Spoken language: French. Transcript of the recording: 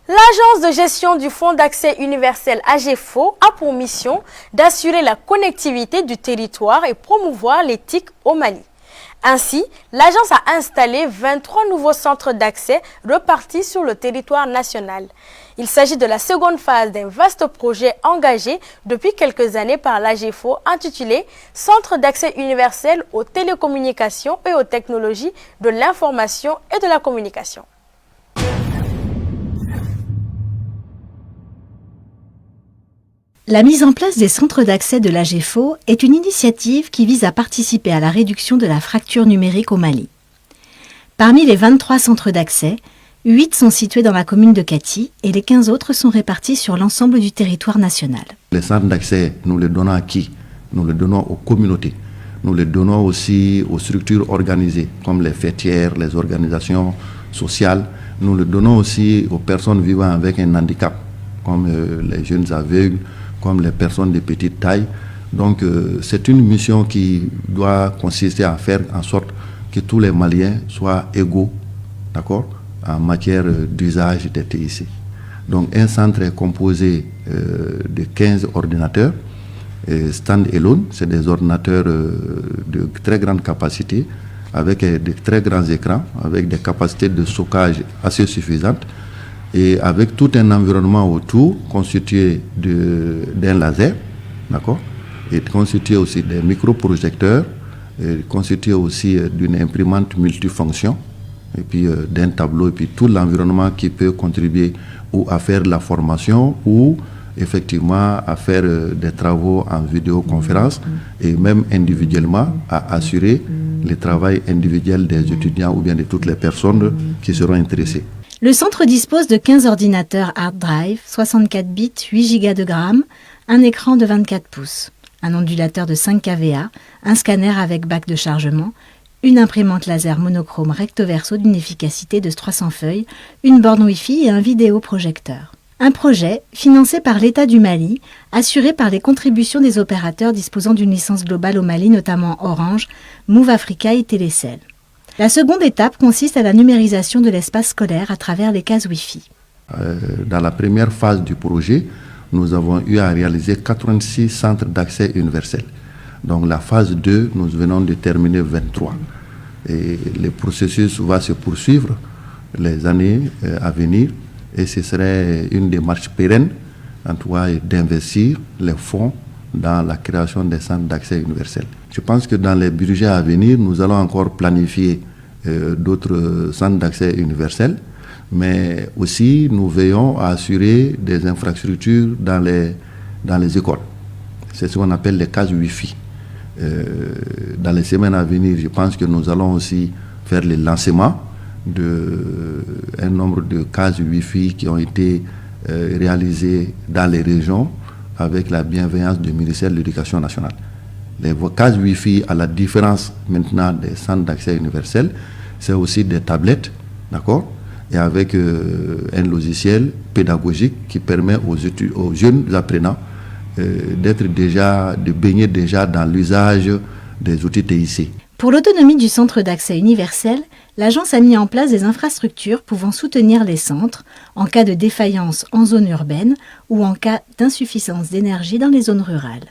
L'Agence de gestion du Fonds d'accès universel AGEFO a pour mission d'assurer la connectivité du territoire et promouvoir l'éthique au Mali. Ainsi, l'agence a installé 23 nouveaux centres d'accès repartis sur le territoire national. Il s'agit de la seconde phase d'un vaste projet engagé depuis quelques années par l'AGEFO intitulé « Centre d'accès universel aux télécommunications et aux technologies de l'information et de la communication ». La mise en place des centres d'accès de l'AGEFO est une initiative qui vise à participer à la réduction de la fracture numérique au Mali. Parmi les 23 centres d'accès, 8 sont situés dans la commune de Kati et les 15 autres sont répartis sur l'ensemble du territoire national. Les centres d'accès, nous les donnons à qui? Nous les donnons aux communautés. Nous les donnons aussi aux structures organisées, comme les fêtières, les organisations sociales. Nous les donnons aussi aux personnes vivant avec un handicap, comme les jeunes aveugles, comme les personnes de petite taille. Donc c'est une mission qui doit consister à faire en sorte que tous les Maliens soient égaux, d'accord, en matière d'usage des TIC. Donc un centre est composé de 15 ordinateurs, stand-alone, c'est des ordinateurs de très grande capacité, avec de très grands écrans, avec des capacités de stockage assez suffisantes, et avec tout un environnement autour constitué d'un laser, d'accord, et constitué aussi des microprojecteurs, et constitué aussi d'une imprimante multifonction, et puis d'un tableau, et puis tout l'environnement qui peut contribuer ou à faire la formation ou effectivement à faire des travaux en vidéoconférence et même individuellement à assurer le travail individuel des étudiants ou bien de toutes les personnes qui seront intéressées. Le centre dispose de 15 ordinateurs hard drive, 64 bits, 8 Go de RAM, un écran de 24 pouces, un ondulateur de 5 kVA, un scanner avec bac de chargement, une imprimante laser monochrome recto-verso d'une efficacité de 300 feuilles, une borne Wi-Fi et un vidéoprojecteur. Un projet financé par l'État du Mali, assuré par les contributions des opérateurs disposant d'une licence globale au Mali, notamment Orange, Move Africa et Télécel. La seconde étape consiste à la numérisation de l'espace scolaire à travers les cases Wi-Fi. Dans la première phase du projet, nous avons eu à réaliser 86 centres d'accès universel. Donc la phase 2, nous venons de terminer 23. Et le processus va se poursuivre les années à venir et ce serait une démarche pérenne, en tout cas, d'investir les fonds dans la création des centres d'accès universel. Je pense que dans les budgets à venir, nous allons encore planifier d'autres centres d'accès universel, mais aussi nous veillons à assurer des infrastructures dans les écoles. C'est ce qu'on appelle les cases Wi-Fi. Dans les semaines à venir, je pense que nous allons aussi faire le lancement d'un nombre de cases Wi-Fi qui ont été réalisées dans les régions avec la bienveillance du ministère de l'Éducation nationale. Les cases Wi-Fi, à la différence maintenant des centres d'accès universel, c'est aussi des tablettes, d'accord, et avec un logiciel pédagogique qui permet aux jeunes apprenants de baigner déjà dans l'usage des outils TIC. Pour l'autonomie du centre d'accès universel, l'agence a mis en place des infrastructures pouvant soutenir les centres en cas de défaillance en zone urbaine ou en cas d'insuffisance d'énergie dans les zones rurales.